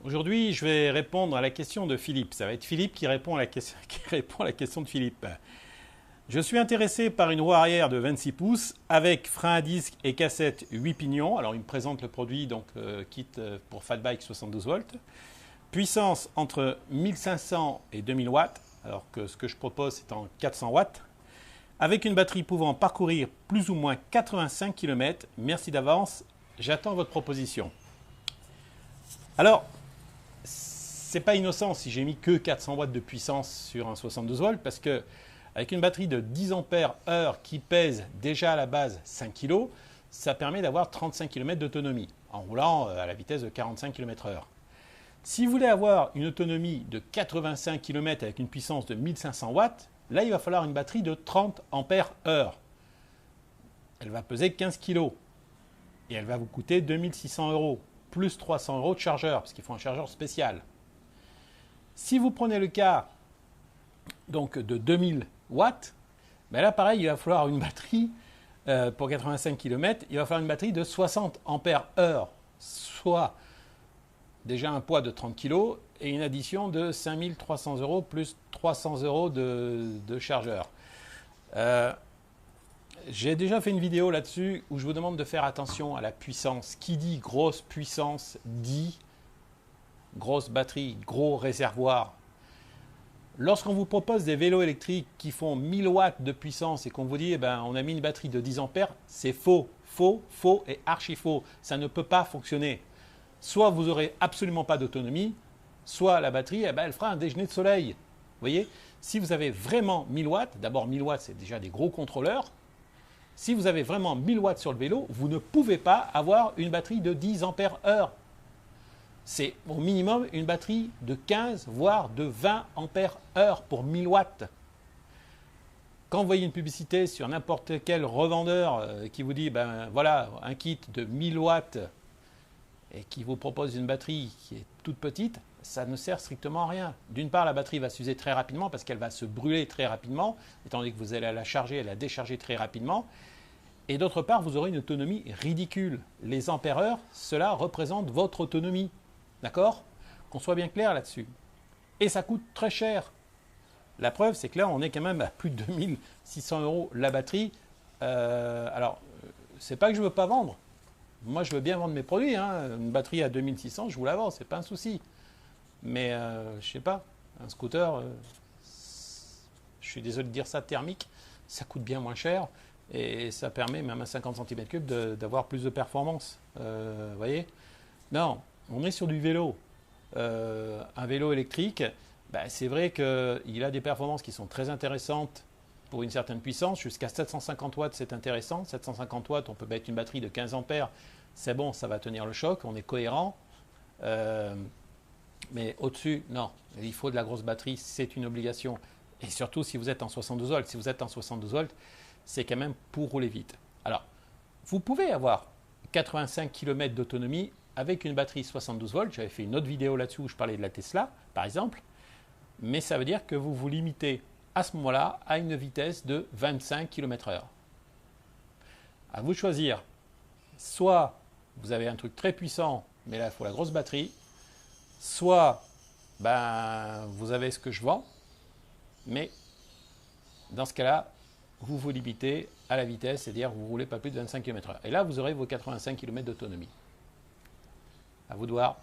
Aujourd'hui, je vais répondre à la question de Philippe. Ça va être Philippe qui répond à la question, qui répond à la question de Philippe. Je suis intéressé par une roue arrière de 26 pouces avec frein à disque et cassette 8 pignons. Alors, il me présente le produit, donc kit pour Fat Bike 72 volts. Puissance entre 1500 et 2000 watts, alors que ce que je propose c'est en 400 watts. Avec une batterie pouvant parcourir plus ou moins 85 km. Merci d'avance, j'attends votre proposition. Alors, c'est pas innocent si j'ai mis que 400 watts de puissance sur un 72 volts parce que avec une batterie de 10 ampères heure qui pèse déjà à la base 5 kg, ça permet d'avoir 35 km d'autonomie en roulant à la vitesse de 45 km/h. Si vous voulez avoir une autonomie de 85 km avec une puissance de 1500 watts, là il va falloir une batterie de 30 ampères heure. Elle va peser 15 kg et elle va vous coûter 2600 euros plus 300 euros de chargeur parce qu'il faut un chargeur spécial. Si vous prenez le cas donc de 2000 watts, ben là pareil, il va falloir une batterie pour 85 km, il va falloir une batterie de 60 ampères heure, soit déjà un poids de 30 kg et une addition de 5300 euros plus 300 euros de chargeur. J'ai déjà fait une vidéo là-dessus où je vous demande de faire attention à la puissance. Qui dit grosse puissance dit grosse batterie, gros réservoir. Lorsqu'on vous propose des vélos électriques qui font 1000 watts de puissance et qu'on vous dit on a mis une batterie de 10 ampères, c'est faux, faux, faux et archi faux. Ça ne peut pas fonctionner. Soit vous n'aurez absolument pas d'autonomie, soit la batterie elle fera un déjeuner de soleil. Vous voyez, si vous avez vraiment 1000 watts, d'abord 1000 watts c'est déjà des gros contrôleurs. Si vous avez vraiment 1000 watts sur le vélo, vous ne pouvez pas avoir une batterie de 10 ampères heure. C'est au minimum une batterie de 15 voire de 20 ampères heure pour 1000 watts. Quand vous voyez une publicité sur n'importe quel revendeur qui vous dit voilà un kit de 1000 watts et qui vous propose une batterie qui est toute petite, ça ne sert strictement à rien. D'une part, la batterie va s'user très rapidement parce qu'elle va se brûler très rapidement, étant donné que vous allez la charger et la décharger très rapidement. Et d'autre part, vous aurez une autonomie ridicule. Les ampères-heure, cela représente votre autonomie. D'accord? Qu'on soit bien clair là-dessus. Et ça coûte très cher. La preuve, c'est que là, on est quand même à plus de 2600 euros la batterie. Alors, c'est pas que je ne veux pas vendre. Moi, je veux bien vendre mes produits. Une batterie à 2600, je vous la vends, c'est pas un souci. Mais je sais pas, un scooter, je suis désolé de dire ça, thermique, ça coûte bien moins cher et ça permet même à 50 cm3 d'avoir plus de performance. Vous voyez? Non, on est sur du vélo. Un vélo électrique, c'est vrai qu'il a des performances qui sont très intéressantes pour une certaine puissance. Jusqu'à 750 watts, c'est intéressant. 750 watts, on peut mettre une batterie de 15 ampères. C'est bon, ça va tenir le choc, on est cohérent. Mais au-dessus, non. Il faut de la grosse batterie, c'est une obligation. Et surtout si vous êtes en 72 volts. Si vous êtes en 72 volts, c'est quand même pour rouler vite. Alors, vous pouvez avoir 85 km d'autonomie avec une batterie 72 volts. J'avais fait une autre vidéo là-dessus où je parlais de la Tesla, par exemple. Mais ça veut dire que vous vous limitez à ce moment-là à une vitesse de 25 km/h. À vous de choisir. Soit vous avez un truc très puissant, mais là, il faut la grosse batterie. Soit vous avez ce que je vends, mais dans ce cas-là, vous vous limitez à la vitesse, c'est-à-dire vous ne roulez pas plus de 25 km/h. Et là, vous aurez vos 85 km d'autonomie. À vous de voir.